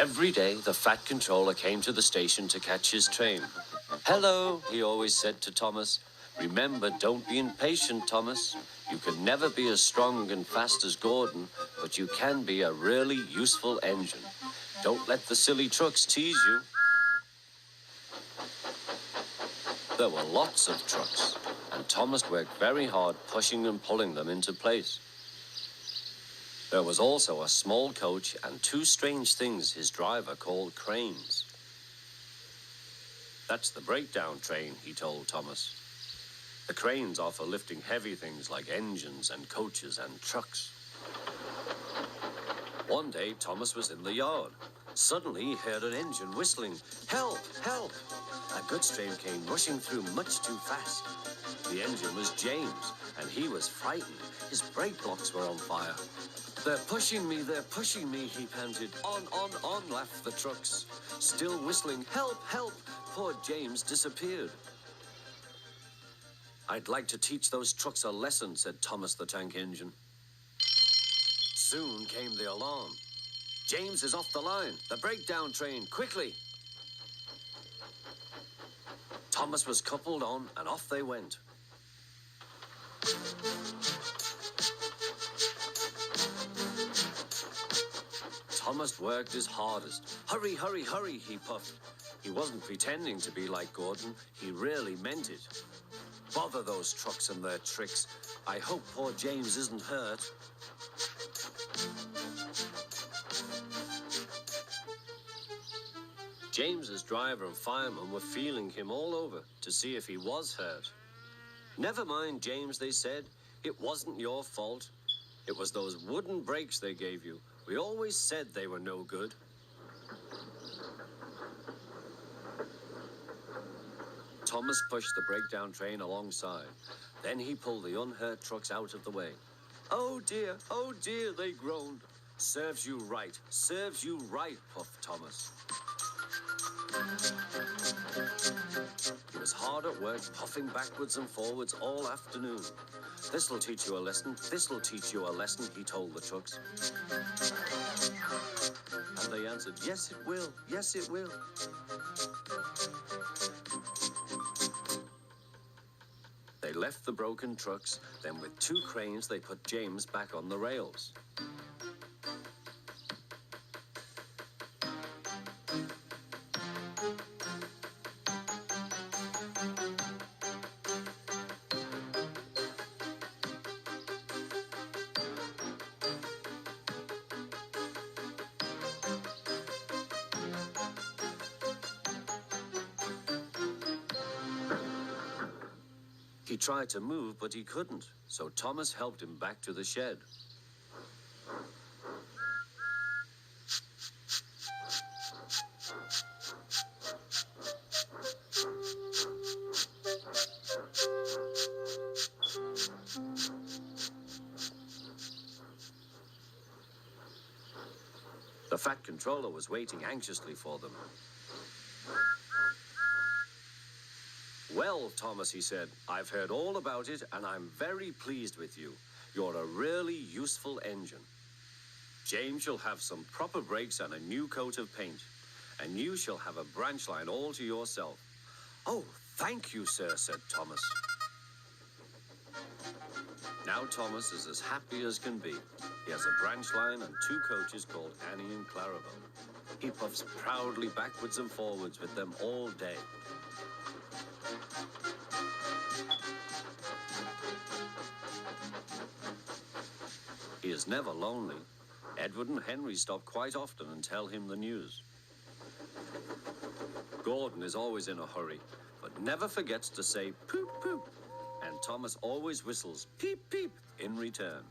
Every day, the Fat Controller came to the station to catch his train. "Hello," he always said to Thomas. "Remember, don't be impatient, Thomas. You can never be as strong and fast as Gordon, but you can be a really useful engine. Don't let the silly trucks tease you." There were lots of trucks, and Thomas worked very hard pushing and pulling them into place. There was also a small coach and two strange things his driver called cranes. "That's the breakdown train," he told Thomas. "The cranes are for lifting heavy things like engines and coaches and trucks." One day, Thomas was in the yard. Suddenly, he heard an engine whistling. "Help! Help!" A goods train came rushing through much too fast. The engine was James, and he was frightened. His brake blocks were on fire. They're pushing me," he panted. On, laughed the trucks. Still whistling, "Help! Help!" Poor James disappeared. "I'd like to teach those trucks a lesson," said Thomas the Tank Engine. Soon came the alarm. "James is off the line. The breakdown train, quickly!" Thomas was coupled on, and off they went. Thomas worked his hardest. "Hurry, hurry, hurry," he puffed. He wasn't pretending to be like Gordon. He really meant it. Bother those trucks and their tricks. I hope poor James isn't hurt. James's driver and fireman were feeling him all over to see if he was hurt. "Never mind, James," they said. "It wasn't your fault. It was those wooden brakes they gave you. We always said they were no good." Thomas pushed the breakdown train alongside. Then he pulled the unhurt trucks out of the way. Oh dear, they groaned. Serves you right, puffed Thomas. He was hard at work, puffing backwards and forwards all afternoon. This'll teach you a lesson, he told the trucks. And they answered, yes, it will. They left the broken trucks, then with two cranes they put James back on the rails. He tried to move, but he couldn't, so Thomas helped him back to the shed. The Fat Controller was waiting anxiously for them. "Well, Thomas," he said, "I've heard all about it, and I'm very pleased with you. You're a really useful engine. James shall have some proper brakes and a new coat of paint, and you shall have a branch line all to yourself." "Oh, thank you, sir," said Thomas. Now Thomas is as happy as can be. He has a branch line and two coaches called Annie and Clarabelle. He puffs proudly backwards and forwards with them all day. He is never lonely. Edward and Henry stop quite often and tell him the news. Gordon is always in a hurry, but never forgets to say poop, poop. And Thomas always whistles peep, peep in return.